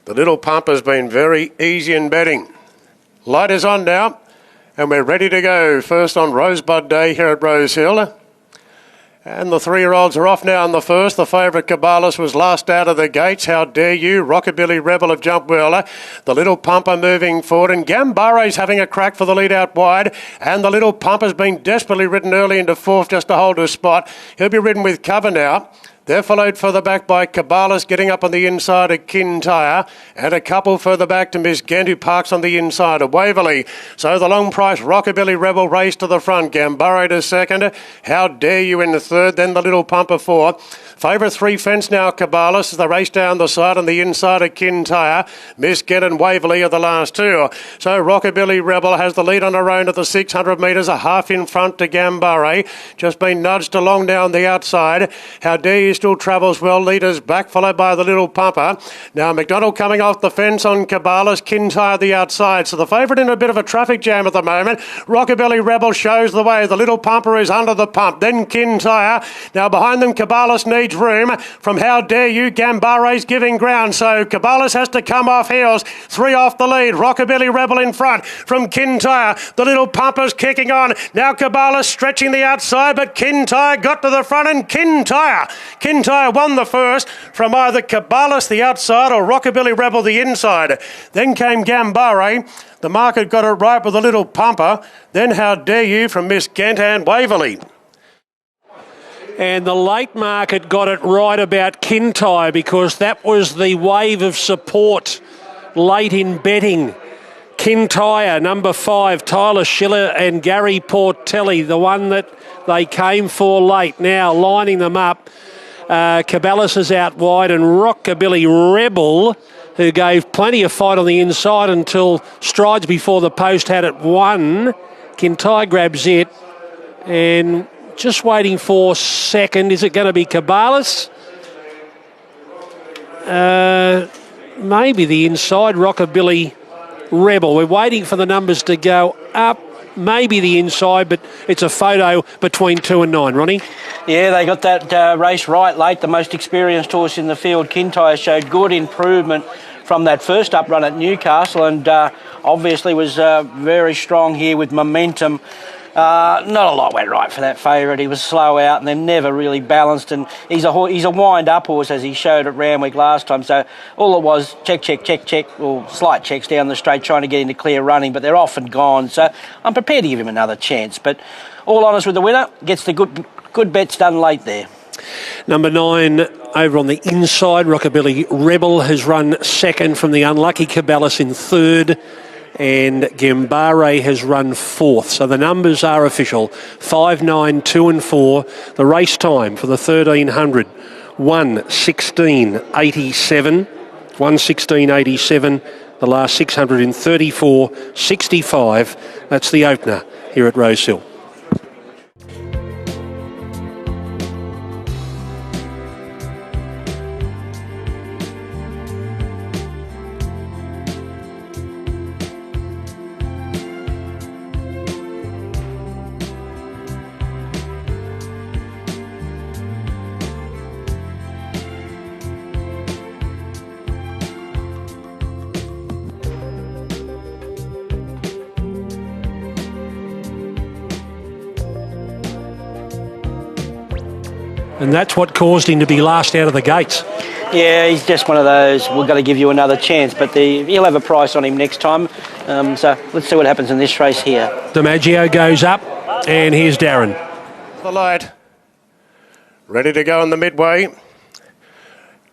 The Little Pump has been very easy in betting. Light is on now, and we're ready to go. First on Rosebud Day here at Rosehill. And the 3-year-olds are off now in the first. The favourite Cabalas was last out of the gates. How Dare You? Rockabilly Rebel have jumped well. The Little Pump are moving forward, and Gambare's having a crack for the lead out wide. And the Little Pump has been desperately ridden early into fourth just to hold his spot. He'll be ridden with cover now. They're followed further back by Cabalas getting up on the inside of Kintyre, and a couple further back to Miss Gent, who parks on the inside of Waverley. So the long price Rockabilly Rebel race to the front. Gambare to second. How Dare You in the third. Then the Little Pumper fourth. Favourite 3 fence now, Cabalas, as they race down the side on the inside of Kintyre. Miss Gent and Waverley are the last two. So Rockabilly Rebel has the lead on her own at the 600 metres, a half in front to Gambare. Just been nudged along down the outside. How Dare You still travels well. Leaders back, followed by the Little Pumper. Now McDonald coming off the fence on Cabalas. Kintyre the outside. So the favourite in a bit of a traffic jam at the moment. Rockabilly Rebel shows the way. The Little Pumper is under the pump. Then Kintyre. Now behind them, Cabalas needs room from How Dare You. Gambare's giving ground, so Cabalas has to come off heels. 3 off the lead. Rockabilly Rebel in front from Kintyre. The Little Pumper's kicking on. Now Cabalas stretching the outside, but Kintyre got to the front, and Kintyre won the first from either Cabalas the outside or Rockabilly Rebel the inside. Then came Gambare. The market got it right with the Little Pumper. Then How Dare You from Miss Gent and Waverley. And the late market got it right about Kintyre, because that was the wave of support late in betting. Kintyre, number 5, Tyler Schiller and Gary Portelli, the one that they came for late. Now lining them up. Cabalas is out wide, and Rockabilly Rebel, who gave plenty of fight on the inside until strides before the post had it won. Kintyre grabs it, and just waiting for second. Is it going to be Cabalas? Maybe the inside, Rockabilly Rebel. We're waiting for the numbers to go up. Maybe the inside, but it's a photo between 2 and 9, Ronnie. Yeah, they got that race right late. The most experienced horse in the field, Kintyre, showed good improvement from that first up run at Newcastle, and obviously was very strong here with momentum. Not a lot went right for that favourite. He was slow out, and they're never really balanced. And he's a wind-up horse, as he showed at Randwick last time. So all it was, check, or slight checks down the straight, trying to get into clear running, but they're often gone. So I'm prepared to give him another chance. But all honest with the winner, gets the good bets done late there. Number 9 over on the inside, Rockabilly Rebel has run second from the unlucky Cabalas in third. And Gambare has run fourth. So the numbers are official. 5, 9, 2 and 4. The race time for the 1300. 1:16.87. 1:16.87. The last 600 in 34.65. That's the opener here at Rosehill. And that's what caused him to be last out of the gates. Yeah, he's just one of those, we're going to give you another chance, but he'll have a price on him next time. So let's see what happens in this race here. DiMaggio goes up, and here's Darren. The light. Ready to go on the midway.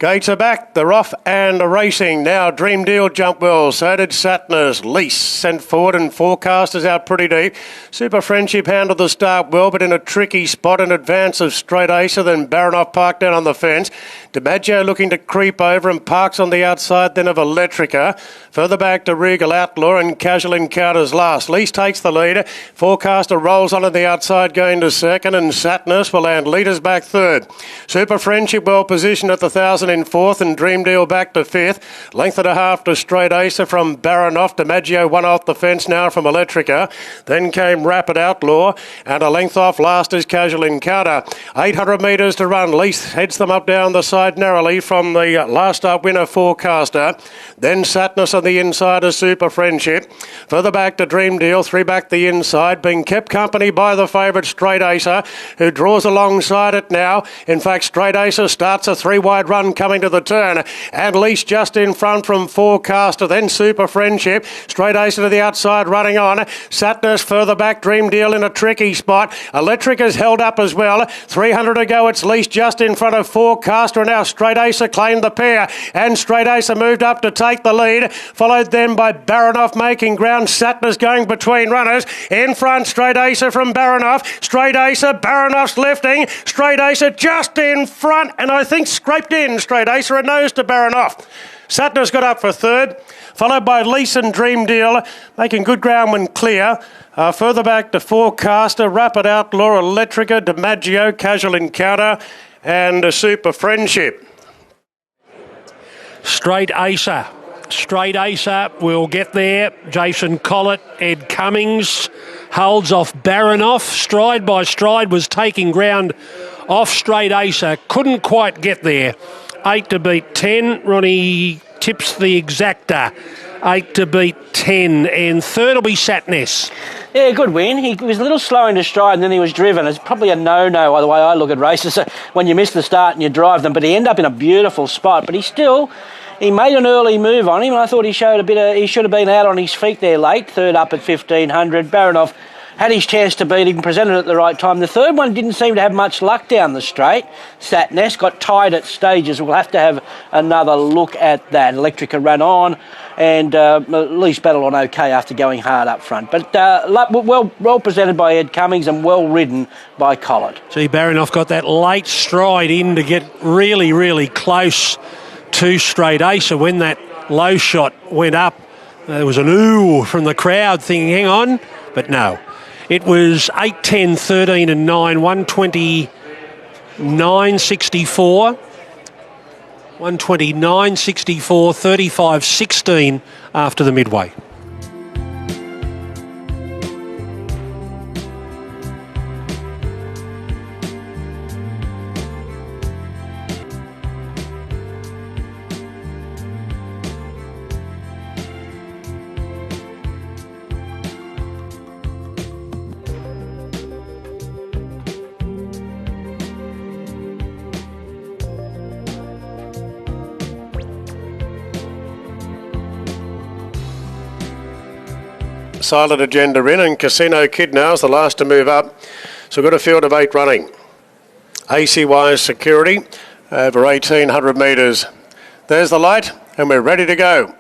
Gates are back, they're off and racing. Now Dream Deal jumped well, so did Satners. Lease sent forward and Forecasters out pretty deep. Super Friendship handled the start well, but in a tricky spot in advance of Straight Acer, then Baranoff parked down on the fence. DiMaggio looking to creep over and parks on the outside then of Electrica. Further back to Regal Outlaw and Casual Encounters last. Lease takes the lead. Forecaster rolls on the outside going to second, and Satners will land leaders back third. Super Friendship well positioned at the 1,000 Thousand in fourth and Dream Deal back to fifth. Length and a half to Straight Acer from Baranoff. DiMaggio one off the fence now from Electrica. Then came Rapid Outlaw, and a length off last is Casual Encounter. 800 metres to run. Lease heads them up down the side narrowly from the last up winner Forecaster. Then Satnus on the inside of Super Friendship. Further back to Dream Deal, three back the inside, being kept company by the favourite Straight Acer, who draws alongside it now. In fact, Straight Acer starts a three-wide run coming to the turn, and Lease just in front from Forecaster, then Super Friendship. Straight Acer to the outside running on. Satnus further back, Dream Deal in a tricky spot. Electric is held up as well. 300 to go, it's Lease just in front of Forecaster, and now Straight Acer claimed the pair, and Straight Acer moved up to take the lead, followed then by Baranoff making ground. Satnus going between runners. In front, Straight Acer from Baranoff. Straight Acer, Baranoff's lifting. Straight Acer just in front, and I think scraped in Straight Acer, a nose to Baranoff. Satnus got up for third, followed by Lease and Dream Deal, making good ground when clear. Further back to Forecaster, Rapid Outlaw, Electrica, DiMaggio, Casual Encounter, and Super Friendship. Straight Acer will get there. Jason Collett, Ed Cummings holds off Baranoff. Stride by Stride was taking ground off Straight Acer. Couldn't quite get there. 8 to beat 10. Ronnie tips the exacta. 8 to beat 10. And third will be Satnus. Yeah, good win. He was a little slow into stride and then he was driven. It's probably a no-no by the way I look at races when you miss the start and you drive them. But he ended up in a beautiful spot. But he made an early move on him. I thought he showed he should have been out on his feet there late. Third up at 1,500. Baranoff had his chance to beat him, presented at the right time. The third one didn't seem to have much luck down the straight. Satnus got tied at stages. We'll have to have another look at that. Electrica ran on and at least battled on okay after going hard up front. But well presented by Ed Cummings and well ridden by Collett. See, Baranoff got that late stride in to get really, really close to Straight Acer. When that low shot went up, there was an ooh from the crowd thinking, hang on, but no. It was 8, 10, 13 and 9, 129.64. 129.64, 35.16 after the midway. Silent Agenda in, and Casino Kid now is the last to move up. So we've got a field of 8 running. AC-wise security over 1,800 metres. There's the light, and we're ready to go.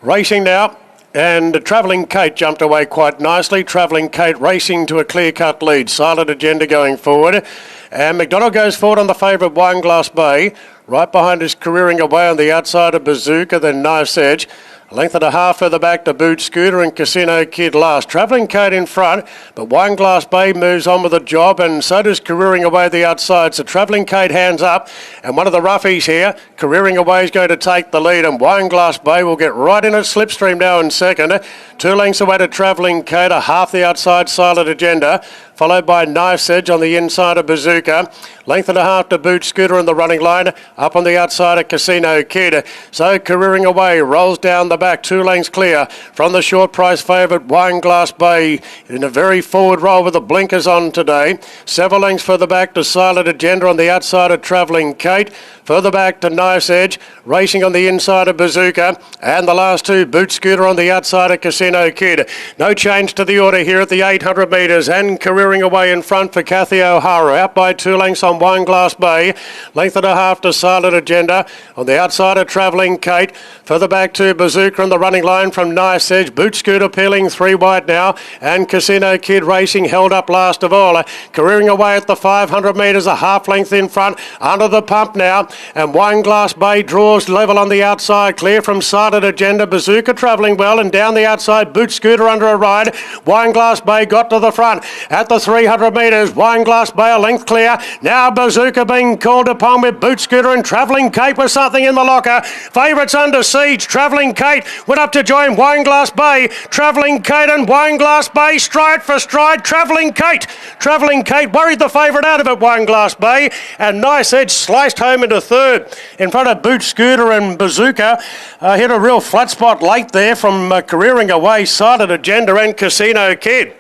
Racing now, and Travelling Kate jumped away quite nicely. Travelling Kate racing to a clear-cut lead. Silent Agenda going forward. And McDonald goes forward on the favourite Wineglass Bay. Right behind is careering away on the outside of Bazooka, then Knife's Edge. A length and a half further back to Boot Scooter and Casino Kid last. Travelling Kate in front, but Wineglass Bay moves on with the job, and so does careering away the outside. So Travelling Kate hands up, and one of the roughies here, careering away, is going to take the lead, and Wineglass Bay will get right in at slipstream now in second. 2 lengths away to Travelling Kate, a half the outside Silent Agenda, followed by Knife's Edge on the inside of Bazooka. Length and a half to Boot Scooter in the running line. Up on the outside of Casino Kid. So careering away, rolls down the back, 2 lengths clear from the short price favourite Wineglass Bay in a very forward roll with the blinkers on today. Several lengths further back to Silent Agenda on the outside of Travelling Kate. Further back to Knife's Edge, racing on the inside of Bazooka. And the last 2, Boot Scooter on the outside of Casino Kid. No change to the order here at the 800 metres, and careering away in front for Kathy O'Hara. Out by 2 lengths on Wineglass Bay. Length and a half to Silent Agenda. On the outside of Travelling Kate. Further back to Bazooka on the running line from Knife's Edge. Boot Scooter peeling 3 wide now. And Casino Kid racing held up last of all. Careering away at the 500 metres, a half length in front. Under the pump now. And Wineglass Bay draws level on the outside. Clear from Silent Agenda. Bazooka travelling well, and down the outside Boot Scooter under a ride. Wineglass Bay got to the front. At the the 300 metres. Wineglass Bay a length clear. Now Bazooka being called upon with Boot Scooter and Travelling Kate with something in the locker. Favourites under siege. Travelling Kate went up to join Wineglass Bay. Travelling Kate and Wineglass Bay stride for stride. Travelling Kate. Travelling Kate worried the favourite out of it, Wineglass Bay. And Nice Edge sliced home into third. In front of Boot Scooter and Bazooka. Hit a real flat spot late there from careering away. Silent Agenda and Casino Kid.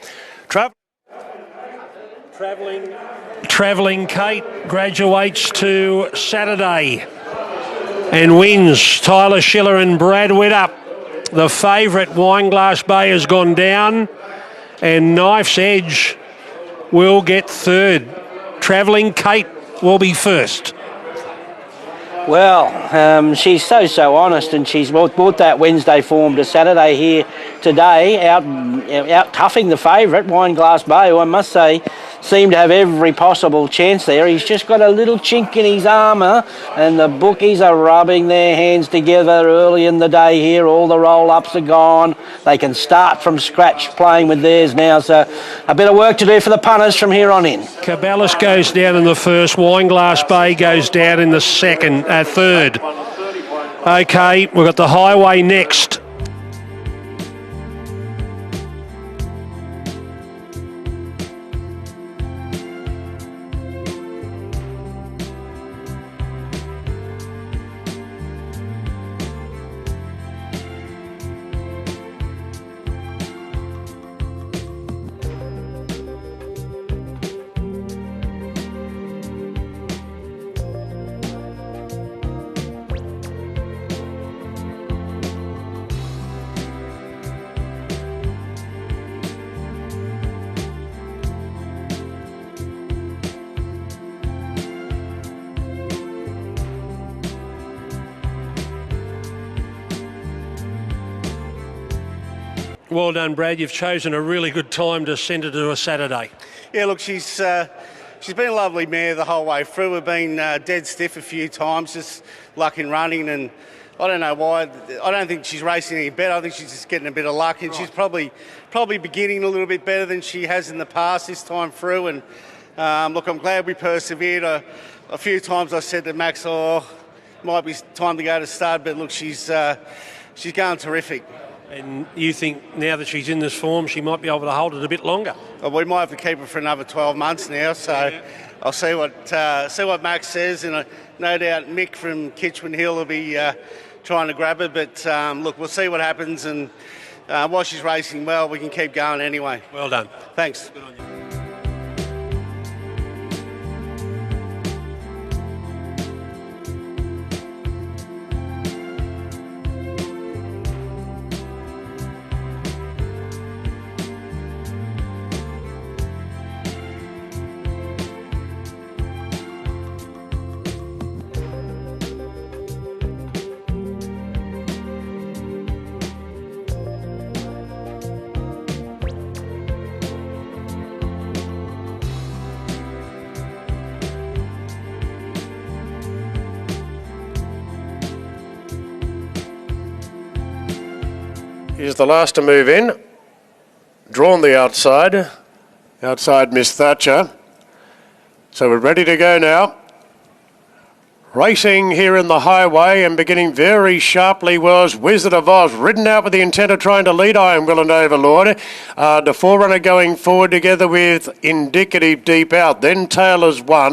Travelling Kate graduates to Saturday and wins. Tyler Schiller and Brad Widdup. The favourite Wineglass Bay has gone down and Knife's Edge will get third. Travelling Kate will be first. Well, she's so honest, and she's brought that Wednesday form to Saturday here today, out toughing the favourite, Wineglass Bay, who I must say seemed to have every possible chance there. He's just got a little chink in his armour, and the bookies are rubbing their hands together early in the day here. All the roll-ups are gone. They can start from scratch playing with theirs now, so a bit of work to do for the punters from here on in. Caballas goes down in the first. Wineglass Bay goes down in the third. Okay, we've got the Highway next. Well done, Brad. You've chosen a really good time to send her to a Saturday. Yeah, look, she's been a lovely mare the whole way through. We've been dead stiff a few times, just luck in running, and I don't know why. I don't think she's racing any better. I think she's just getting a bit of luck, and she's probably beginning a little bit better than she has in the past this time through. And look, I'm glad we persevered. A few times I said to Max, might be time to go to stud, but look, she's going terrific. And you think now that she's in this form, she might be able to hold it a bit longer? Well, we might have to keep her for another 12 months now, so yeah. I'll see what Max says, and no doubt Mick from Kitchman Hill will be trying to grab her, but look, we'll see what happens, and while she's racing well, we can keep going anyway. Well done. Thanks. Good on you. Here's the last to move in. Drawn the outside. Outside Miss Thatcher. So we're ready to go now. Racing here in the Highway and beginning very sharply was Wizard of Oz, ridden out with the intent of trying to lead Iron Will and Overlord. The Forerunner going forward together with Indicative deep out. Then Taylor's won.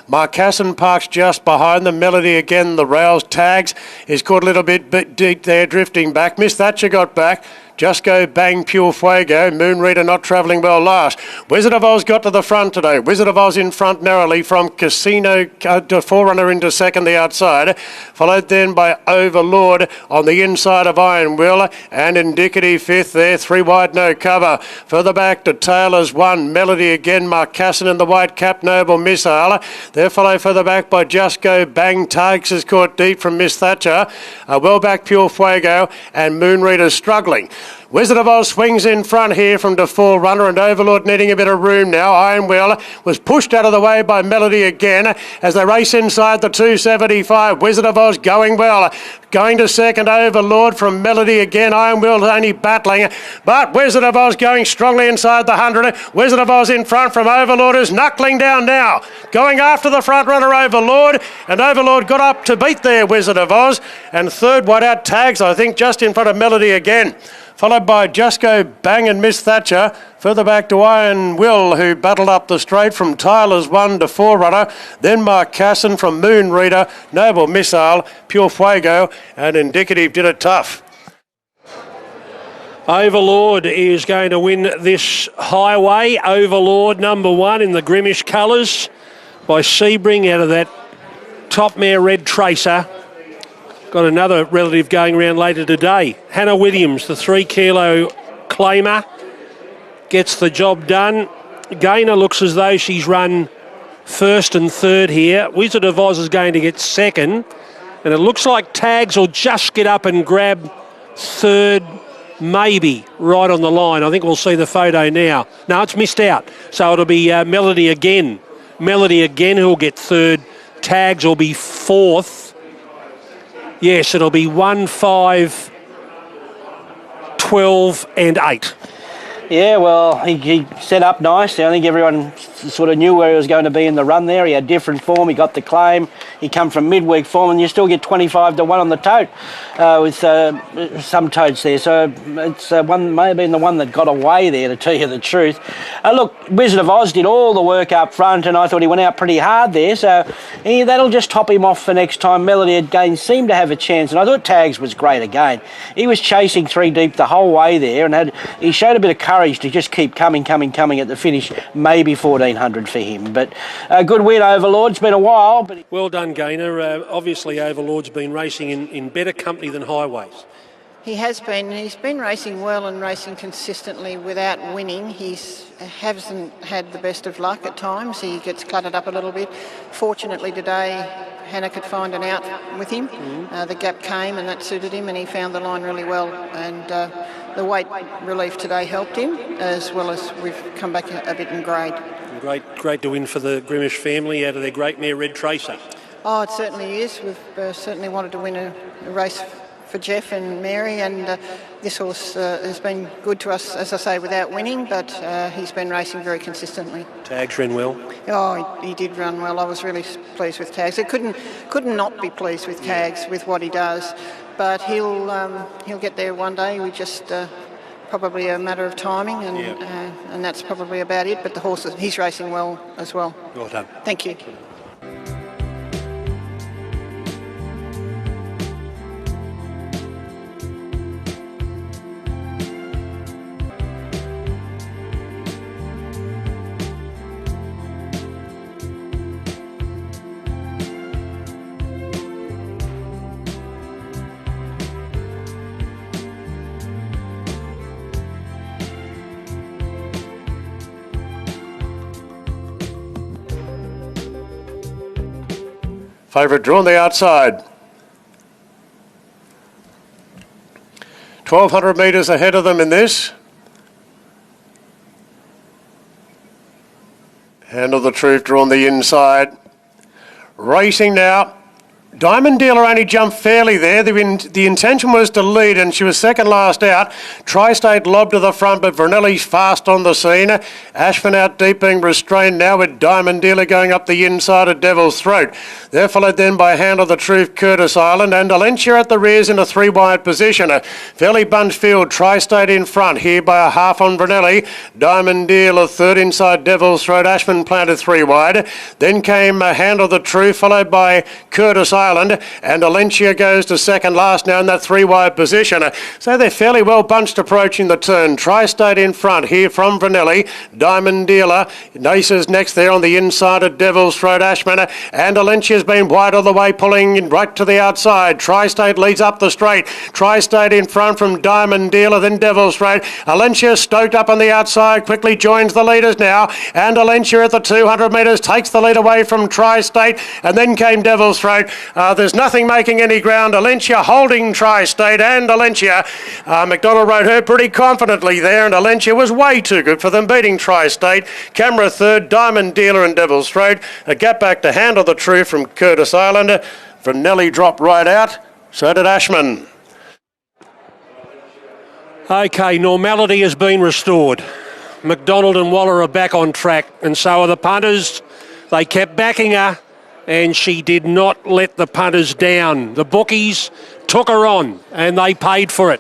Marcassin Park's just behind the Melody again. The rails tags is caught a little bit deep there, drifting back. Miss Thatcher got back. Just Go Bang Pure Fuego. Moon Reader not travelling well last. Wizard of Oz got to the front today. Wizard of Oz in front narrowly from Casino to Forerunner into second the outside. Followed then by Overlord on the inside of Iron Will and Indicative fifth there. Three wide no cover. Further back to Taylor's one. Melody again. Marcassin in the white cap. Noble Missile. They're followed further back by Just Go Bang. Targs is caught deep from Miss Thatcher. Well back Pure Fuego and Moon Reader struggling. Wizard of Oz swings in front here from the Forerunner, and Overlord needing a bit of room now. Iron Will was pushed out of the way by Melody again as they race inside the 275. Wizard of Oz going well. Going to second, Overlord from Melody again. Iron Will only battling, but Wizard of Oz going strongly inside the 100. Wizard of Oz in front from Overlord, is knuckling down now. Going after the front runner, Overlord, and Overlord got up to beat there Wizard of Oz. And third wide out Tags, I think, just in front of Melody again. Followed by Just Go Bang and Miss Thatcher. Further back to Iron Will, who battled up the straight from Tyler's 1 to Forerunner. Then Mark Casson from Moon Reader, Noble Missile, Pure Fuego, and Indicative did it tough. Overlord is going to win this highway. Overlord number 1 in the Grimmish colours by Sebring out of that top mare Red Tracer. Got another relative going around later today. Hannah Williams, the 3 kilo claimer, gets the job done. Gainer looks as though she's run first and third here. Wizard of Oz is going to get second. And it looks like Tags will just get up and grab third, maybe, right on the line. I think we'll see the photo now. No, it's missed out. So it'll be Melody again. Melody again who'll get third. Tags will be fourth. Yes, it'll be 1, 5, 12 and 8. Yeah, well, he set up nicely. I think everyone sort of knew where he was going to be in the run there. He had different form. He got the claim. He come from midweek form, and you still get 25 to 1 on the tote with some totes there. So it's one may have been the one that got away there, to tell you the truth. Look, Wizard of Oz did all the work up front, and I thought he went out pretty hard there. So that'll just top him off for next time. Melody again seemed to have a chance, and I thought Tags was great again. He was chasing 3 deep the whole way there, and he showed a bit of courage to just keep coming at the finish. Maybe 1400 for him, but a good win. Overlord. It's been a while, but well done, Gainer. Obviously, Overlord's been racing in better company than Highways. He has been. He's been racing well and racing consistently without winning. He hasn't had the best of luck at times. He gets cluttered up a little bit. Fortunately today, Hannah could find an out with him. The gap came and that suited him, and he found the line really well. And the weight relief today helped him, as well as we've come back a bit in grade. Great to win for the Grimmish family out of their great mare Red Tracer. Oh, it certainly is. We've certainly wanted to win a race for Jeff and Mary, and this horse has been good to us, as I say, without winning, but he's been racing very consistently. Tags ran well. Oh, he did run well. I was really pleased with Tags. I couldn't not be pleased with Tags with what he does, but he'll get there one day. We just probably a matter of timing, and that's probably about it. But the horse, he's racing well as well. Well done. Thank you. Favourite drawn the outside. 1,200 metres ahead of them in this. Hand of the Truth drawn the inside. Racing now. Diamond Dealer only jumped fairly there. The intention was to lead, and she was second last out. Tri-State lobbed to the front, but Vernelli's fast on the scene. Ashford out deep, being restrained now with Diamond Dealer going up the inside of Devil's Throat. They're followed then by Hand of the Truth, Curtis Island, and Alencia at the rears in a 3-wide position. A fairly bunched field. Tri-State in front here by a half on Vernelli. Diamond Dealer third inside Devil's Throat. Ashman planted 3-wide. Then came Hand of the Truth, followed by Curtis Island, and Alencia goes to second last now in that 3-wide position. So they're fairly well bunched approaching the turn. Tri-State in front here from Vernelli. Diamond Dealer. Nace's next there on the inside of Devil's Throat. Ashman, and Alencia's been wide all the way, pulling right to the outside. Tri-State leads up the straight. Tri-State in front from Diamond Dealer, then Devil's Throat. Alencia stoked up on the outside, quickly joins the leaders now, and Alencia at the 200 metres takes the lead away from Tri-State, and then came Devil's Throat. There's nothing making any ground. Alencia holding Tri-State, and Alencia. McDonald rode her pretty confidently there, and Alencia was way too good for them, beating Tri-State. Camera third, Diamond Dealer and Devil's Throat. A gap back to Handle the Truth from Curtis Island. From Nelly dropped right out. So did Ashman. Okay, normality has been restored. McDonald and Waller are back on track, and so are the punters. They kept backing her, and she did not let the punters down. The bookies took her on, and they paid for it.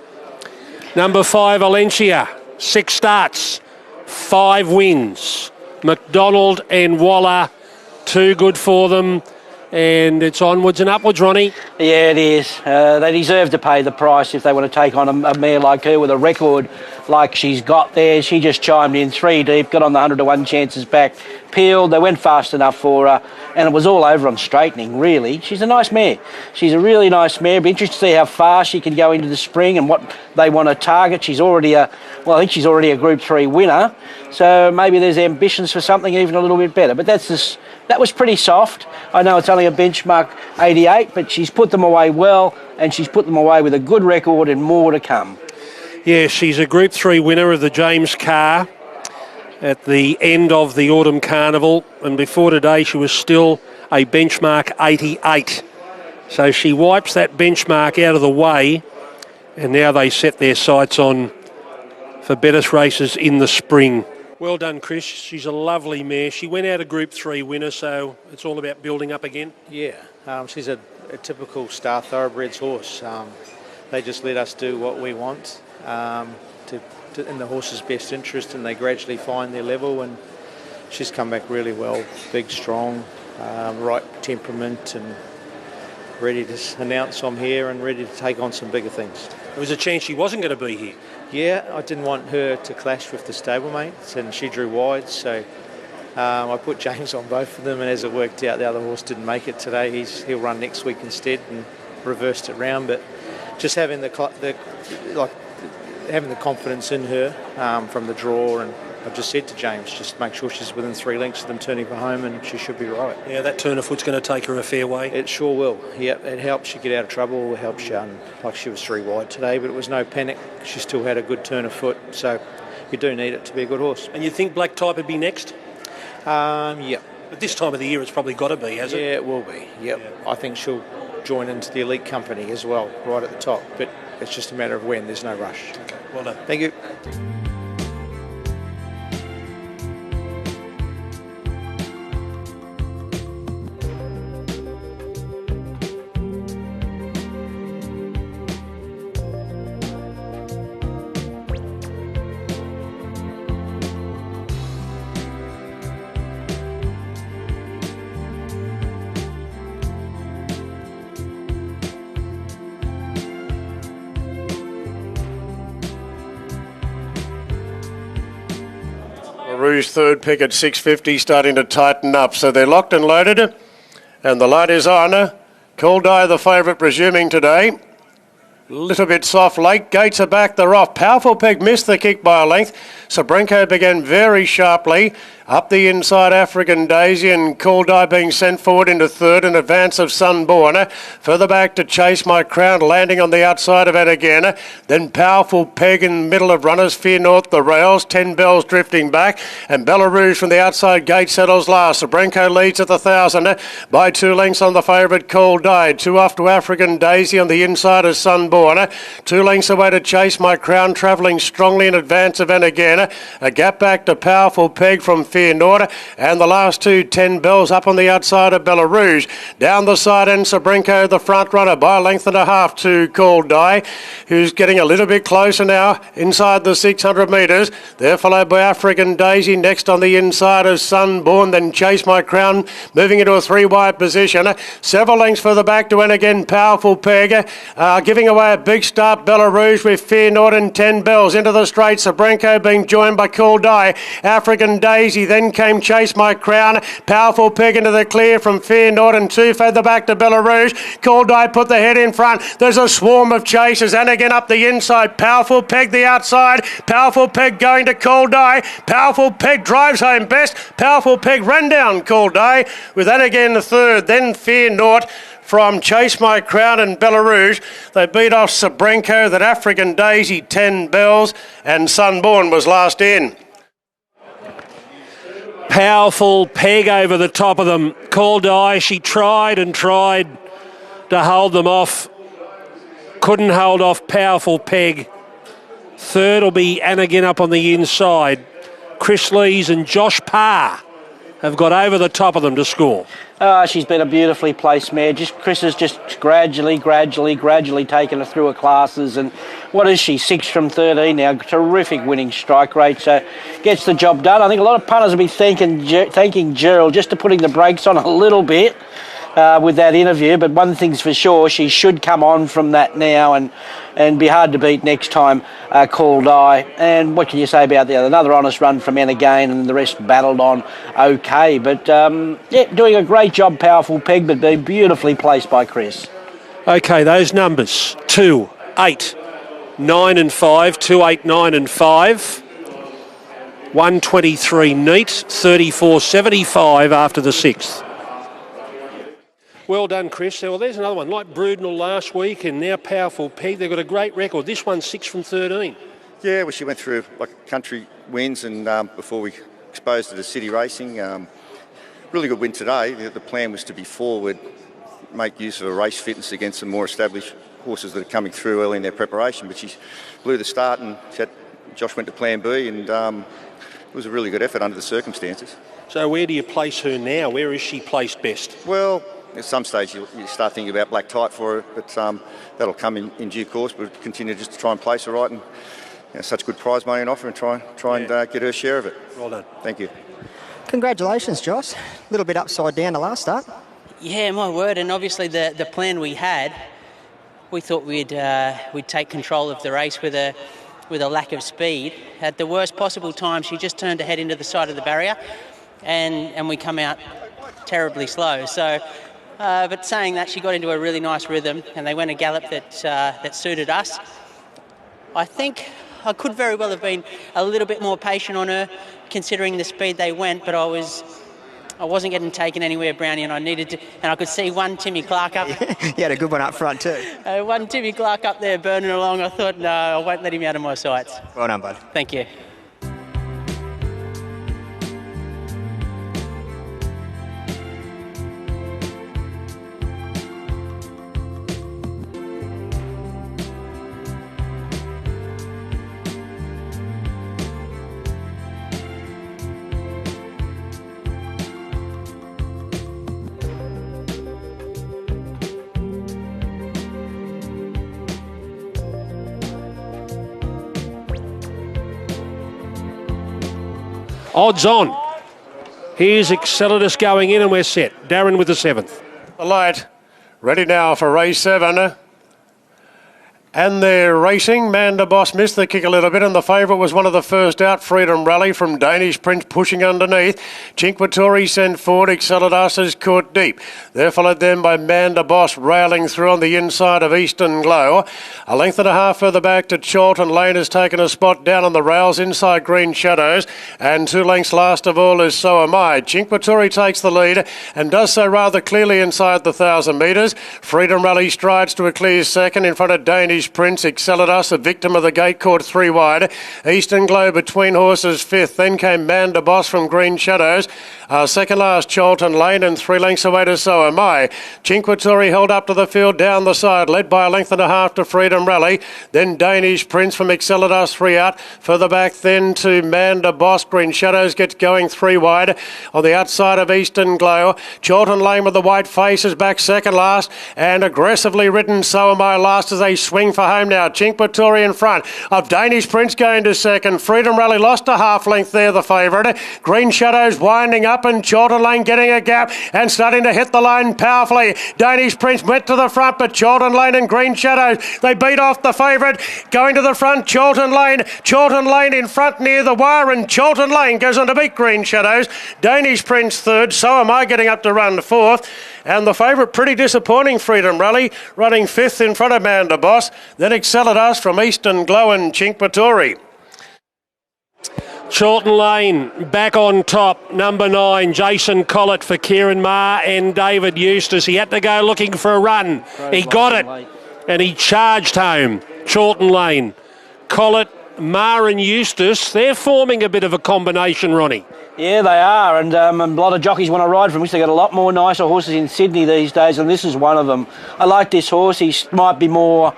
Number 5, Alencia, 6 starts, 5 wins. McDonald and Waller, too good for them. And it's onwards and upwards, Ronnie. Yeah, it is. They deserve to pay the price if they want to take on a mare like her with a record like she's got there. She just chimed in 3 deep, got on the 100 to 1 chances back, peeled. They went fast enough for her, and it was all over on straightening, really. She's a nice mare. She's a really nice mare. It'll be interesting to see how far she can go into the spring and what they want to target. She's already I think she's already a Group 3 winner, so maybe there's ambitions for something even a little bit better. But that was pretty soft. I know it's only a benchmark 88, but she's put them away well, and she's put them away with a good record and more to come. Yeah, she's a Group 3 winner of the James Carr at the end of the Autumn Carnival, and before today she was still a benchmark 88. So she wipes that benchmark out of the way, and now they set their sights on for better races in the spring. Well done, Chris. She's a lovely mare. She went out a Group 3 winner, so it's all about building up again. Yeah, she's a typical Star Thoroughbreds horse. They just let us do what we want in the horse's best interest, and they gradually find their level, and she's come back really well. Big, strong, right temperament, and ready to announce I'm here and ready to take on some bigger things. There was a chance she wasn't going to be here. Yeah, I didn't want her to clash with the stablemates, and she drew wide, so I put James on both of them, and as it worked out, the other horse didn't make it today. He'll run next week instead, and reversed it round. But just having the confidence in her from the draw, and I've just said to James, just make sure she's within 3 lengths of them turning for home, and she should be right. Yeah, that turn of foot's going to take her a fair way. It sure will. Yeah, it helps you get out of trouble. It helps you, like she was 3 wide today, but it was no panic. She still had a good turn of foot, so you do need it to be a good horse. And you think Black Type would be next? Yeah. At this time of the year, it's probably got to be, has it? Yeah, it will be. Yep. Yeah. I think she'll join into the elite company as well, right at the top. But it's just a matter of when. There's no rush. Okay, well done. Thank you. Rouge third pick at 650, starting to tighten up. So they're locked and loaded, and the light is on. Cold Eye, the favourite, presuming today. Little bit soft late. Gates are back, they're off. Powerful Peg missed the kick by a length. Sabrenko began very sharply. Up the inside, African Daisy, and Cold Eye being sent forward into third in advance of Sunborn. Further back to Chase My Crown, landing on the outside of it again. Then Powerful Peg in the middle of runners. Fear North, the rails. 10 Bells drifting back. And Bella Rouge from the outside gate settles last. Sabrenko leads at the 1,000 by 2 lengths on the favourite Cold Eye. 2 off to African Daisy on the inside of Sunborn. 2 lengths away to Chase My Crown, travelling strongly in advance of it again. A gap back to Powerful Peg from Fear North, and the last 2, 10 Bells up on the outside of Bella Rouge. Down the side end, Sabrenko, the front runner, by a length and a half to Cold Eye, who's getting a little bit closer now inside the 600 metres. They're followed by African Daisy, next on the inside of Sunborn, then Chase My Crown, moving into a 3-wide position. Several lengths further back to win again, Powerful Peg, giving away a big start, Bella Rouge with Fear North and 10 Bells into the straight. Sabrenko being joined by Cold Eye, African Daisy, then came Chase My Crown. Powerful Peg into the clear from Fear North, and 2 further back to Bella Rouge. Cold Eye put the head in front. There's a swarm of chasers, and again up the inside. Powerful Peg the outside. Powerful Peg going to Cold Eye. Powerful Peg drives home best. Powerful Peg ran down Cold Eye with that again the third. Then Fear North from Chase My Crown and Belarus. They beat off Sabrenko, that African Daisy, 10 bells, and Sunborn was last in. Powerful Peg over the top of them. Called Eye, she tried and tried to hold them off. Couldn't hold off Powerful Peg. Third will be Anakin up on the inside. Chris Lees and Josh Parr have got over the top of them to score. She's been a beautifully placed mare. Chris has just gradually taken her through her classes. And what is she? 6 from 13 now. Terrific winning strike rate. So gets the job done. I think a lot of punters will be thanking Gerald just to putting the brakes on a little bit with that interview. But one thing's for sure, she should come on from that now and be hard to beat next time, Called Eye. And what can you say about the other? Another honest run from Enagain, and the rest battled on okay. But, doing a great job, Powerful Peg, but being beautifully placed by Chris. Okay, those numbers, 2, 8, 9 and 5, 2, 8, 9 and 5. 123 neat, 34.75 after the 6th. Well done, Chris. Well, there's another one, like Brudenell last week and now Powerful Peg. They've got a great record. This one's 6 from 13. Yeah, well, she went through like country wins and before we exposed her to city racing. Really good win today. The plan was to be forward, make use of a race fitness against some more established horses that are coming through early in their preparation. But she blew the start and Josh went to plan B, and it was a really good effort under the circumstances. So where do you place her now? Where is she placed best? Well, at some stage you start thinking about black type for her, but that'll come in due course. We'll continue just to try and place her right, and such good prize money on offer, and try and get her share of it. Well done. Thank you. Congratulations, Josh. A little bit upside down the last start. Yeah, my word. And obviously the plan we had, we thought we'd take control of the race with a lack of speed. At the worst possible time, she just turned her head into the side of the barrier, and we come out terribly slow. So, but saying that, she got into a really nice rhythm, and they went a gallop that suited us. I think I could very well have been a little bit more patient on her, considering the speed they went, but I wasn't getting taken anywhere, Brownie, and I needed to, and I could see one Timmy Clark up. You had a good one up front too. One Timmy Clark up there burning along. I thought, no, I won't let him out of my sights. Well done, bud. Thank you. Odds on. Here's Excelidus going in, and we're set. Darren with the 7th. The light ready now for race 7. And they're racing. Manda Boss missed the kick a little bit, and the favourite was one of the first out. Freedom Rally from Danish Prince pushing underneath. Cinquetori sent forward. Excelidus is caught deep. They're followed then by Manda Boss railing through on the inside of Eastern Glow. A length and a half further back to Chalton Lane has taken a spot down on the rails inside Green Shadows. And 2 lengths last of all is So Am I. Cinquetori takes the lead and does so rather clearly inside the 1,000 metres. Freedom Rally strides to a clear second in front of Danish Prince. Excelidus, a victim of the gate, caught 3 wide. Eastern Glow between horses 5th. Then came Manda Boss from Green Shadows. Second last Chalton Lane, and 3 lengths away to So Am I. Cinquetori held up to the field down the side, led by a length and a half to Freedom Rally. Then Danish Prince from Excelidus 3 out. Further back then to Manda Boss. Green Shadows gets going 3 wide. On the outside of Eastern Glow, Chalton Lane with the white faces back second last, and aggressively ridden So Am I last as they swing for home now. Cinquetori in front of Danish Prince going to second. Freedom Rally lost a half length there, the favourite. Green Shadows winding up, and Chalton Lane getting a gap and starting to hit the line powerfully. Danish Prince went to the front, but Chalton Lane and Green Shadows, they beat off the favourite. Going to the front, Chalton Lane in front near the wire, and Chalton Lane goes on to beat Green Shadows. Danish Prince 3rd, So Am I getting up to run 4th. And the favourite, pretty disappointing, Freedom Rally, running 5th in front of Manda Boss. Then Excelidus from Eastern Glow and Cinquetori. Chorlton Lane back on top. Number 9, Jason Collett for Kieran Maher and David Eustace. He had to go looking for a run. He got it, and he charged home. Chorlton Lane, Collett, Maher and Eustace, they're forming a bit of a combination, Ronnie. Yeah, they are, and a lot of jockeys want to ride from which. They've got a lot more nicer horses in Sydney these days, and this is one of them. I like this horse. He might be more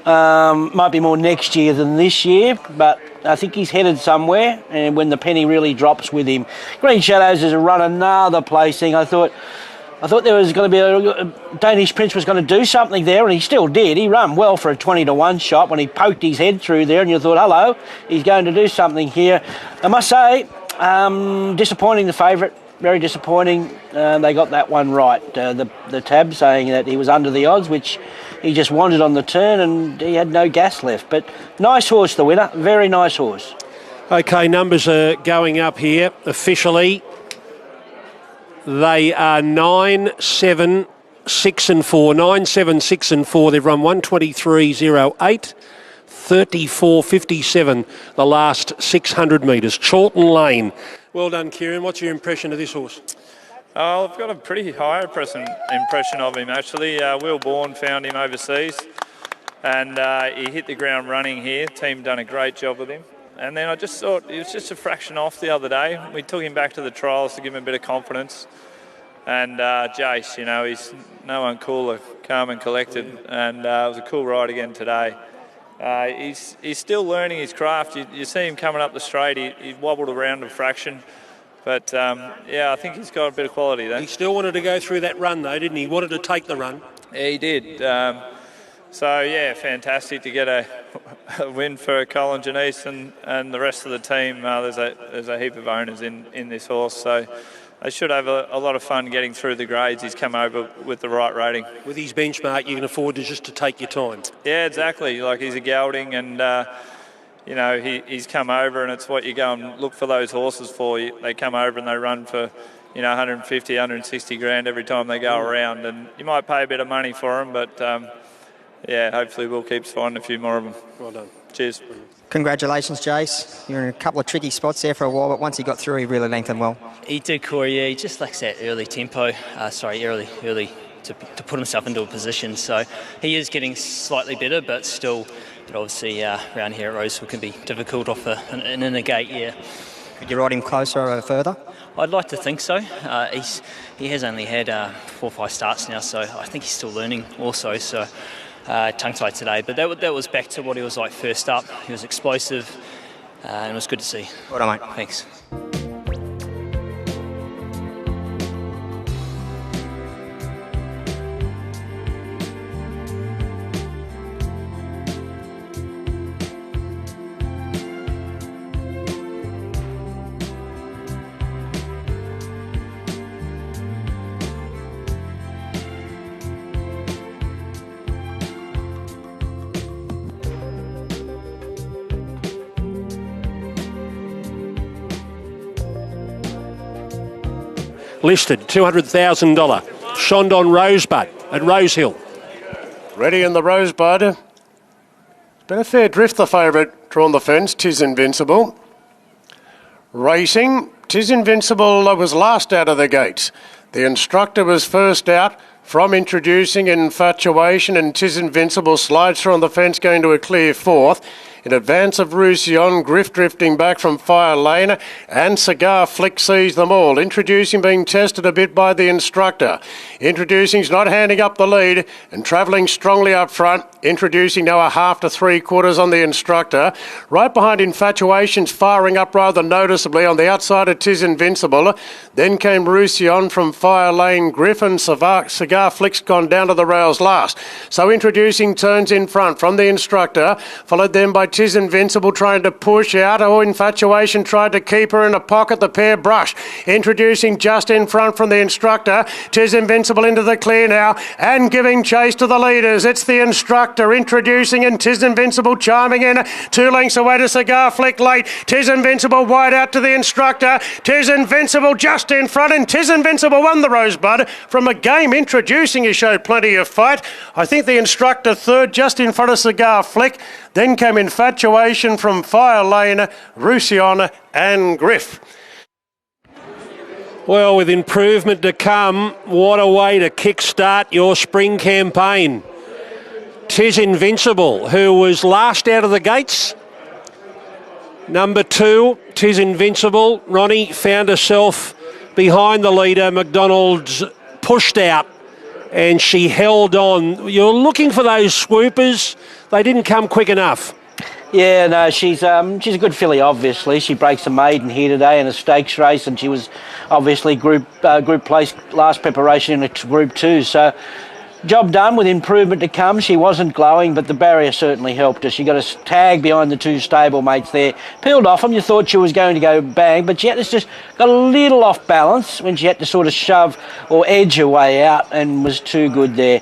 next year than this year, but I think he's headed somewhere, and when the penny really drops with him. Green Shadows has run another placing. I thought there was going to be a Danish Prince was going to do something there, and he still did. He ran well for a 20-1 shot when he poked his head through there, and you thought, hello, he's going to do something here. I must say, disappointing, the favourite, very disappointing. They got that one right. The tab saying that he was under the odds, which he just wanted on the turn, and he had no gas left. But nice horse, the winner, very nice horse. Okay, numbers are going up here officially. They are 9, 7, 6 and 4. 9, 7, 6 and 4. They've run 123.08. 34.57 the last 600 metres. Chorlton Lane. Well done, Kieran. What's your impression of this horse? I've got a pretty high impression of him, actually. Will Bourne found him overseas, and he hit the ground running here. Team done a great job with him. And then I just thought he was just a fraction off the other day. We took him back to the trials to give him a bit of confidence. And Jace, you know, he's no one cooler, calm and collected. And it was a cool ride again today. He's still learning his craft. You see him coming up the straight. He wobbled around a fraction. But, yeah, I think he's got a bit of quality there. He still wanted to go through that run, though, didn't he? He wanted to take the run. Yeah, he did. So, yeah, fantastic to get a win for Colin Janice and the rest of the team. There's a heap of owners in this horse, so they should have a lot of fun getting through the grades. He's come over with the right rating. With his benchmark, you can afford to just to take your time. Yeah, exactly. Like, he's a gelding, and you know, he's come over, and it's what you go and look for those horses for. They come over and they run for, you know, 150, 160 grand every time they go around, and you might pay a bit of money for them, but yeah, hopefully we'll keep finding a few more of them. Well done. Cheers. Congratulations, Jace. You're in a couple of tricky spots there for a while, but once he got through, he really lengthened well. He did, Corey. Yeah, he just lacks that early tempo. Early to put himself into a position. So he is getting slightly better, but still, obviously around here at Rosehill can be difficult off an inner gate. Yeah. Could you ride him closer or further? I'd like to think so. He has only had 4 or 5 starts now, so I think he's still learning also. So. Tongue-tied today, but that was back to what he was like first up. He was explosive, and it was good to see. Well done, mate. Thanks. Listed $200,000. Shondon Rosebud at Rosehill. Ready in the Rosebud. It's been a fair drift, the favourite, drawn the fence. 'Tis Invincible. Racing. 'Tis Invincible was last out of the gates. The instructor was first out from Introducing Infatuation, and 'Tis Invincible slides through on the fence, going to a clear fourth. In advance of Rosehill, Griff drifting back from Fire Lane, and Cigar Flick sees them all. Introducing being tested a bit by the instructor. Introducing's not handing up the lead and travelling strongly up front. Introducing now a half to 3/4 on the instructor. Right behind Infatuation's firing up rather noticeably on the outside of 'Tis Invincible. Then came Rosehill from Fire Lane. Griff and Cigar Flick's gone down to the rails last. So Introducing turns in front from the instructor, followed then by 'Tis Invincible trying to push out. Infatuation tried to keep her in a pocket. The pair brush. Introducing just in front from the instructor. 'Tis Invincible into the clear now and giving chase to the leaders. It's the instructor Introducing, and 'Tis Invincible chiming in. 2 lengths away to Cigar Flick late. 'Tis Invincible wide out to the instructor. 'Tis Invincible just in front, and 'Tis Invincible won the Rosebud from a game. Introducing, he showed plenty of fight. I think the instructor third just in front of Cigar Flick. Then came Infatuation. Infatuation from Fire Lane, Roussillon and Griff. Well, with improvement to come, what a way to kick-start your spring campaign. 'Tis Invincible, who was last out of the gates. Number 2, 'Tis Invincible. Ronnie found herself behind the leader. McDonald's pushed out and she held on. You're looking for those swoopers. They didn't come quick enough. Yeah, no, she's a good filly, obviously. She breaks a maiden here today in a stakes race, and she was obviously group place last preparation in a Group 2. So job done with improvement to come. She wasn't glowing, but the barrier certainly helped her. She got a tag behind the 2 stablemates there. Peeled off them. You thought she was going to go bang, but she had to just got a little off balance when she had to sort of shove or edge her way out, and was too good there.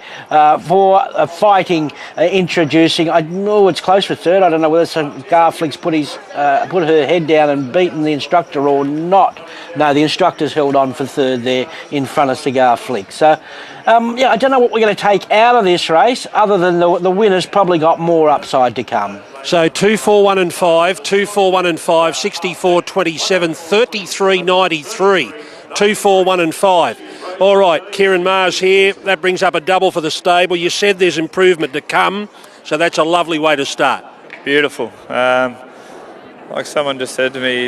For a fighting introducing, I know it's close for third. I don't know whether Garflick's put her head down and beaten the instructor or not. No, the instructor's held on for third there in front of Cigar Flick. So, I don't know what we're going to take out of this race, other than the winner's probably got more upside to come. So 2, 4, 1 and 5, 2, 4, 1 and 5, 64, 27, 33, 93, 2, 4, 1 and 5. All right, Kieran Mars here. That brings up a double for the stable. You said there's improvement to come, so that's a lovely way to start. Beautiful. Like someone just said to me,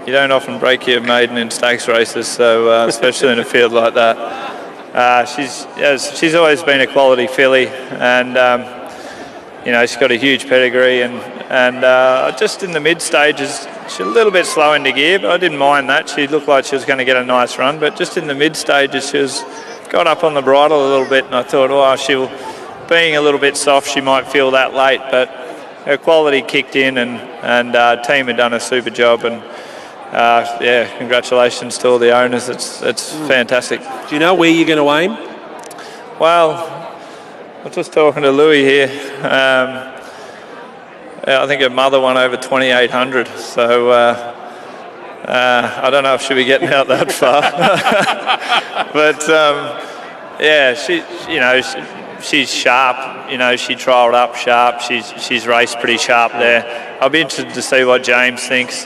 you don't often break your maiden in stakes races, so especially in a field like that. She's always been a quality filly, and she's got a huge pedigree, and just in the mid stages she's a little bit slow into gear, but I didn't mind that. She looked like she was going to get a nice run, but just in the mid stages she got up on the bridle a little bit, and I thought, being a little bit soft, she might feel that late, but her quality kicked in, and team had done a super job, and congratulations to all the owners. It's fantastic. Do you know where you're going to aim? Well, I was just talking to Louis here. I think her mother won over 2,800, so I don't know if she'll be getting out that far. But she's sharp. She trialled up sharp. She's raced pretty sharp there. I'll be interested to see what James thinks.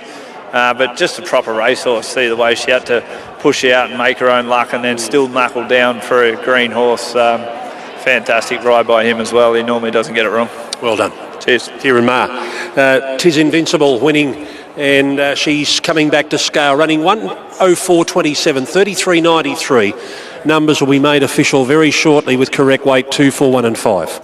But just a proper racehorse. See the way she had to push out and make her own luck, and then still knuckle down for a green horse. Fantastic ride by him as well. He normally doesn't get it wrong. Well done. Cheers. Kieran Maher. 'Tis Invincible winning, and she's coming back to scale, running 1:04.27, 33.93. Numbers will be made official very shortly with correct weight 2, 4, 1 and 5.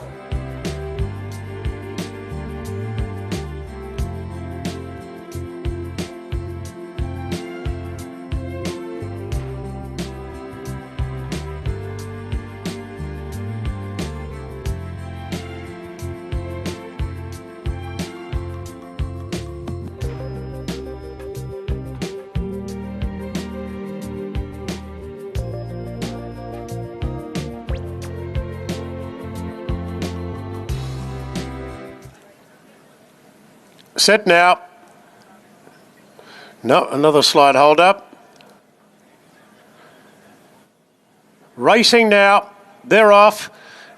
Set now. No, another slide hold up. Racing now. They're off.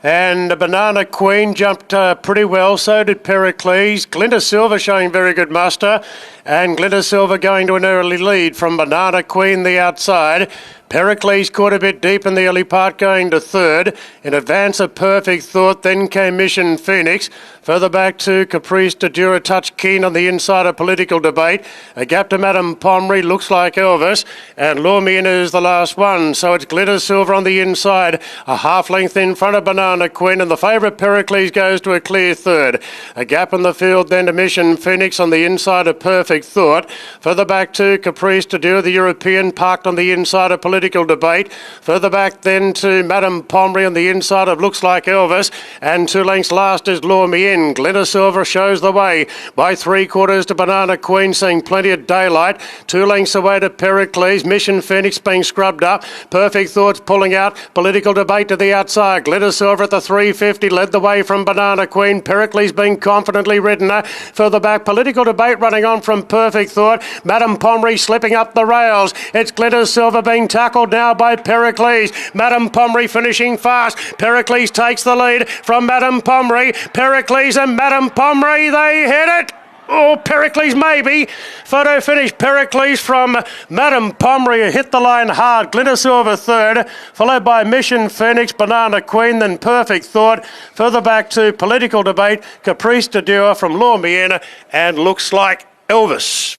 And Banana Queen jumped pretty well. So did Pericles. Glinda Silver showing very good muster. And Glinda Silver going to an early lead from Banana Queen, the outside. Pericles caught a bit deep in the early part, going to third. In advance of Perfect Thought, then came Mission Phoenix. Further back to Caprice de Dura, touch keen on the inside of Political Debate. A gap to Madame Pommery, looks like Elvis. And Lawmian is the last one. So it's Glitter Silver on the inside. A half length in front of Banana Queen. And the favourite Pericles goes to a clear third. A gap in the field then to Mission Phoenix on the inside of Perfect Thought. Further back to Caprice de Dura, the European, parked on the inside of Political Debate. Further back then to Madame Pommery on the inside of Looks Like Elvis. And 2 lengths last is Lure Me In. Glitter Silver shows the way by 3/4 to Banana Queen, seeing plenty of daylight. 2 lengths away to Pericles. Mission Phoenix being scrubbed up. Perfect Thoughts pulling out. Political Debate to the outside. Glitter Silver at the 350 led the way from Banana Queen. Pericles being confidently ridden. Further back, Political Debate running on from Perfect Thought. Madame Pommery slipping up the rails. It's Glitter Silver being targeted buckled now by Pericles. Madame Pommery finishing fast. Pericles takes the lead from Madame Pommery. Pericles and Madame Pommery, they hit it. Oh, Pericles maybe. Photo finish. Pericles from Madame Pommery hit the line hard. Glitter Silver third, followed by Mission Phoenix, Banana Queen, then Perfect Thought. Further back to Political Debate, Caprice de Dior from Lormiena, and Looks Like Elvis.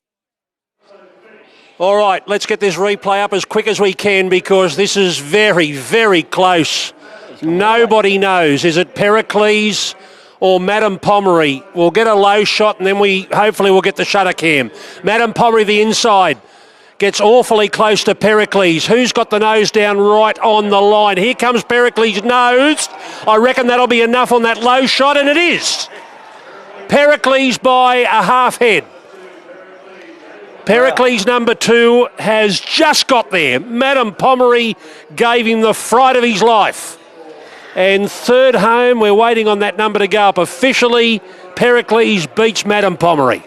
All right, let's get this replay up as quick as we can because this is very, very close. Nobody knows. Is it Pericles or Madame Pommery? We'll get a low shot and then hopefully we'll get the shutter cam. Madame Pommery, the inside, gets awfully close to Pericles. Who's got the nose down right on the line? Here comes Pericles' nose. I reckon that'll be enough on that low shot, and it is. Pericles by a half head. Pericles number 2 has just got there. Madame Pommery gave him the fright of his life. And third home, we're waiting on that number to go up. Officially, Pericles beats Madame Pommery.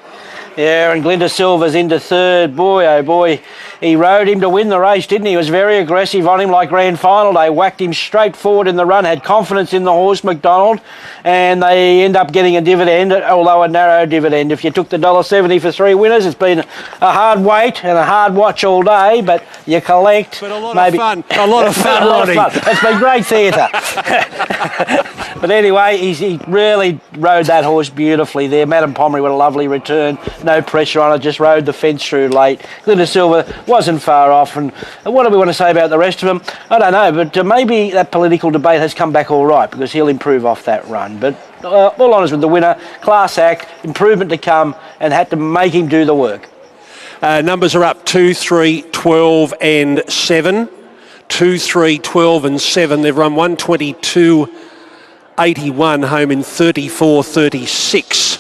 Yeah, and Glinda Silver's into third. Boy, oh boy, he rode him to win the race, didn't he? He was very aggressive on him like grand final day. Whacked him straight forward in the run, had confidence in the horse, McDonald, and they end up getting a dividend, although a narrow dividend. If you took the $1.70 for 3 winners, it's been a hard wait and a hard watch all day, but you collect. But a lot of fun. A lot of fun, Ronnie. It's been great theatre. But anyway, he really rode that horse beautifully there. Madame Pommery with a lovely return. No pressure on it, just rode the fence through late. Glitter Silver wasn't far off. And what do we want to say about the rest of them? I don't know, but maybe that Political Debate has come back all right because he'll improve off that run. But all honours with the winner, class act, improvement to come, and had to make him do the work. Numbers are up 2, 3, 12 and 7. 2, 3, 12 and 7. They've run 122.81 home in 34.36.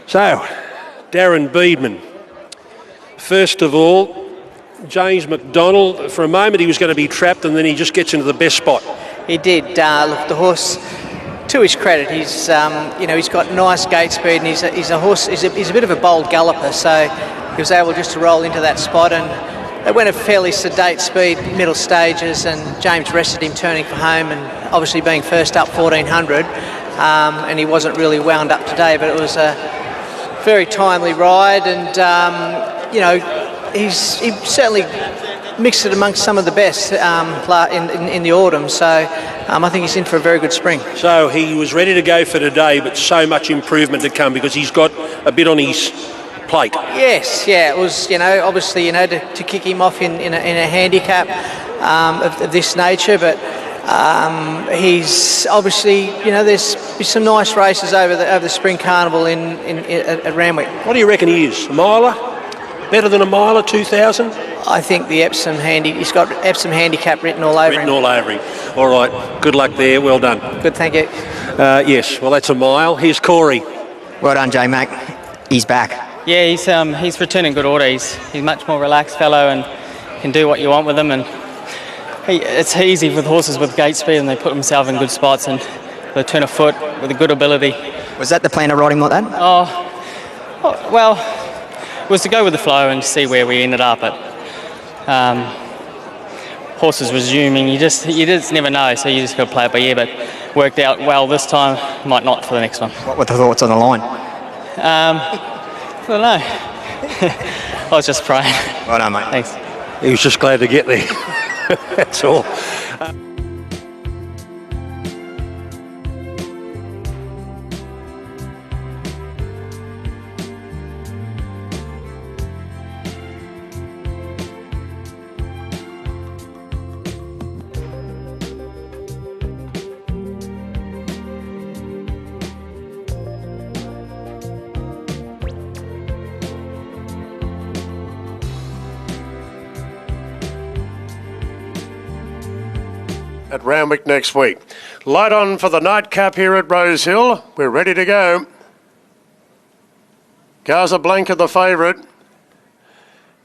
So, Darren Beedman. First of all, James McDonald, for a moment he was going to be trapped and then he just gets into the best spot. He did. Look, the horse, to his credit, he's he's got nice gate speed and he's a horse. He's a bit of a bold galloper, so he was able just to roll into that spot and they went at fairly sedate speed, middle stages, and James rested him turning for home and obviously being first up 1400, and he wasn't really wound up today, but it was a very timely ride, and he certainly mixed it amongst some of the best in the autumn. So I think he's in for a very good spring. So he was ready to go for today, but so much improvement to come because he's got a bit on his plate. Yes, yeah, it was obviously to kick him off in a handicap of this nature, but. He's obviously, there's some nice races over the spring carnival at Randwick. What do you reckon he is? A miler? Better than a miler, 2,000? I think the Epsom he's got Epsom handicap written all over him. All over him. All right, good luck there. Well done. Good, thank you. Yes, well that's a mile. Here's Corey. Well done, J Mac. He's back. Yeah, he's returning good order. He's much more relaxed fellow and can do what you want with him, and it's easy with horses with gate speed, and they put themselves in good spots and they turn a foot with a good ability. Was that the plan of riding like that? Well, it was to go with the flow and see where we ended up. But horses resuming, you just never know, so you just got to play it by ear. But worked out well this time, might not for the next one. What were the thoughts on the line? I don't know. I was just praying. Well done, mate. Thanks. He was just glad to get there. That's all. At Randwick next week. Light on for the nightcap here at Rosehill. We're ready to go. Casablanca the favourite.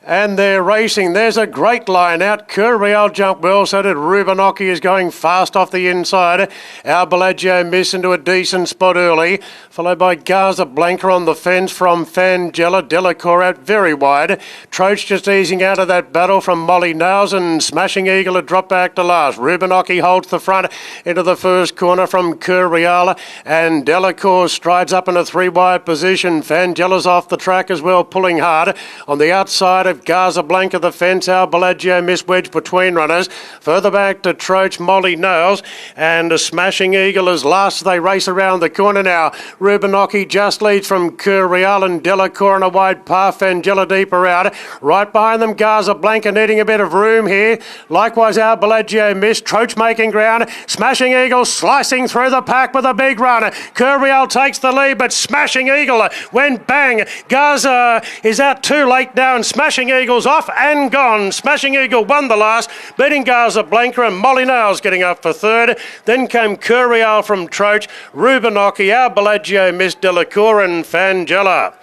And they're racing. There's a great line out. Curreal jumped well, so did Rubenocki, is going fast off the inside. Our Bellagio Miss into a decent spot early, followed by Gaza Blanca on the fence from Fangela. Delacour out very wide. Troach just easing out of that battle from Molly Nails, and Smashing Eagle a drop back to last. Rubenocki holds the front into the first corner from Curreal, and Delacour strides up in a 3-wide position. Fangela's off the track as well, pulling hard. On the outside of Gaza Blanca, the fence, our Bellagio Miss wedge between runners. Further back to Troach, Molly Nails, and a Smashing Eagle is last. They race around the corner now. Rubenocki just leads from Curreal, and Delacour on a wide path. Fangela deeper out. Right behind them, Gaza Blanca needing a bit of room here. Likewise, our Bellagio Miss. Troach making ground. Smashing Eagle slicing through the pack with a big run. Curreal takes the lead, but Smashing Eagle went bang. Gaza is out too late now, and Smashing Eagle's off and gone. Smashing Eagle won the last, beating Gaza Blanca, and Molly Nails getting up for third. Then came Curreal from Troach, Rubenocki, our Bellagio Miss, Delacour and Fangela.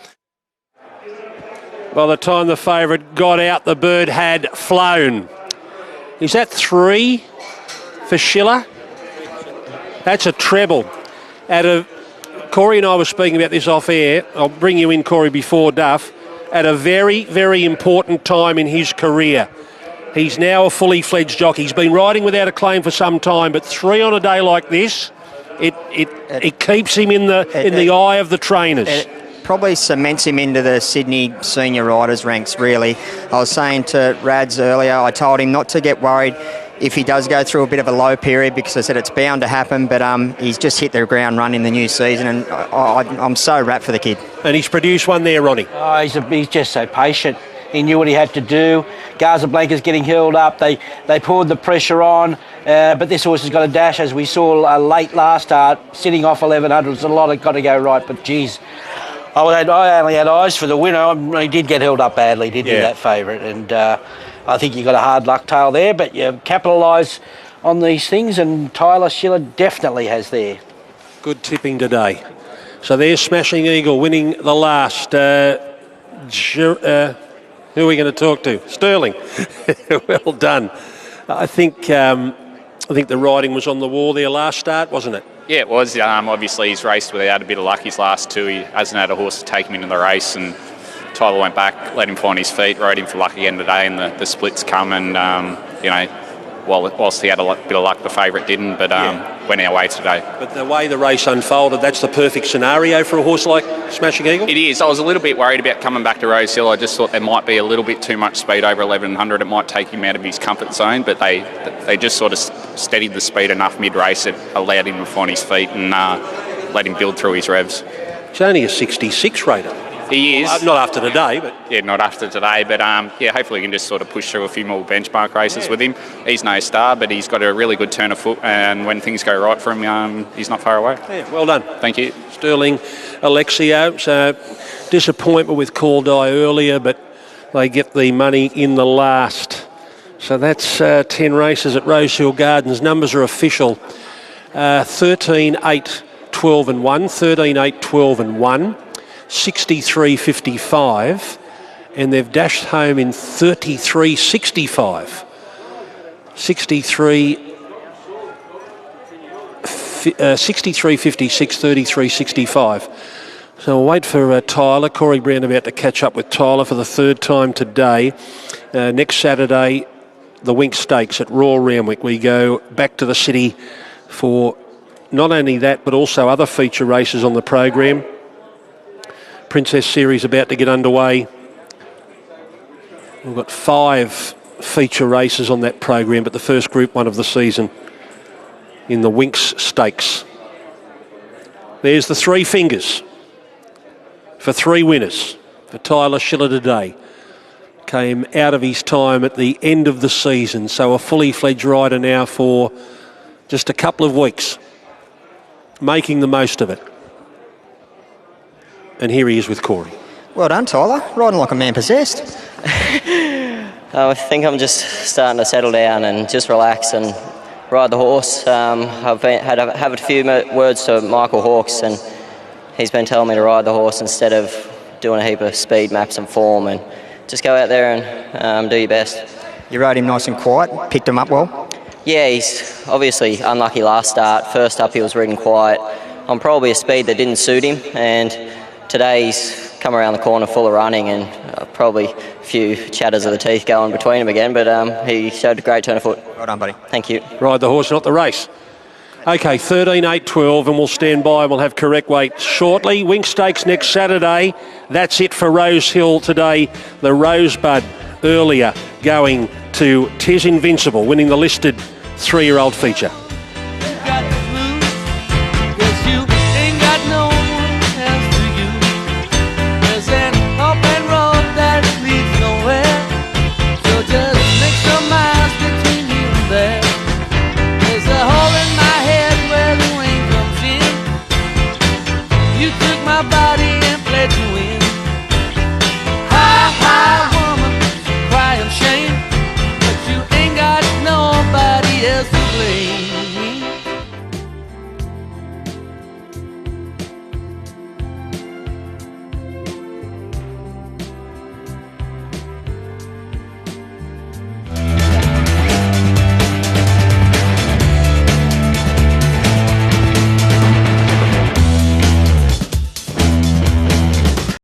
By the time the favourite got out, the bird had flown. Is that 3 for Schiller? That's a treble. Corey and I were speaking about this off air. I'll bring you in, Corey, before Duff. At a very, very important time in his career. He's now a fully fledged jockey. He's been riding without a claim for some time, but 3 on a day like this, it keeps him in the eye of the trainers. It probably cements him into the Sydney senior riders ranks, really. I was saying to Rads earlier, I told him not to get worried if he does go through a bit of a low period, because I said it's bound to happen, but he's just hit the ground run in the new season, and I'm so rapt for the kid. And he's produced one there, Ronnie. Oh, he's just so patient. He knew what he had to do. Gaza Blanca's getting held up. They poured the pressure on, but this horse has got a dash, as we saw late last start, sitting off 1100. There's a lot of got to go right, but geez, I only had eyes for the winner. He did get held up badly, didn't he, that favourite? And I think you got a hard luck tail there, but you capitalise on these things, and Tyler Schiller definitely has there. Good tipping today. So there's Smashing Eagle winning the last. Who are we going to talk to? Sterling. Well done. I think the riding was on the wall there last start, wasn't it? Yeah, it was. Obviously, he's raced without a bit of luck his last 2. He hasn't had a horse to take him into the race, and Tyler went back, let him find his feet, rode him for luck again today, and the splits come, and whilst he had a bit of luck, the favourite didn't, but went our way today. But the way the race unfolded, that's the perfect scenario for a horse like Smashing Eagle? It is. I was a little bit worried about coming back to Rosehill. I just thought there might be a little bit too much speed over 1100. It might take him out of his comfort zone, but they just sort of steadied the speed enough mid-race. It allowed him to find his feet and let him build through his revs. It's only a 66 rater. He is. Not after today, but... Yeah, not after today, but hopefully we can just sort of push through a few more benchmark races with him. He's no star, but he's got a really good turn of foot, and when things go right for him, he's not far away. Yeah, well done. Thank you. Sterling, Alexio, so disappointment with Caldai earlier, but they get the money in the last. So that's 10 races at Rosehill Gardens. Numbers are official. 13, 8, 12 and 1, 13, 8, 12 and 1. 63.55, and they've dashed home in 33.65. 63.56, 33.65. So we'll wait for Tyler. Corey Brown about to catch up with Tyler for the 3rd time today. Next Saturday, the Winx Stakes at Royal Randwick. We go back to the city for not only that, but also other feature races on the program. Princess Series about to get underway. We've got 5 feature races on that program, but the first Group 1 of the season in the Winx Stakes. There's the 3 fingers for 3 winners for Tyler Schiller today. Came out of his time at the end of the season, so a fully fledged rider now for just a couple of weeks, making the most of it. And here he is with Corey. Well done, Tyler. Riding like a man possessed. I think I'm just starting to settle down and just relax and ride the horse. I've had a few words to Michael Hawkes, and he's been telling me to ride the horse instead of doing a heap of speed maps and form, and just go out there and do your best. You rode him nice and quiet, picked him up well. Yeah, he's obviously unlucky last start. First up he was riding quiet on probably a speed that didn't suit him, and today he's come around the corner full of running and probably a few chatters of the teeth going between him again, but he showed a great turn of foot. Well done, buddy. Thank you. Ride the horse, not the race. Okay, 13, 8, 12, and we'll stand by and we'll have correct weight shortly. Wink Stakes next Saturday. That's it for Rosehill today. The Rosebud earlier going to Tis Invincible, winning the listed 3-year-old feature.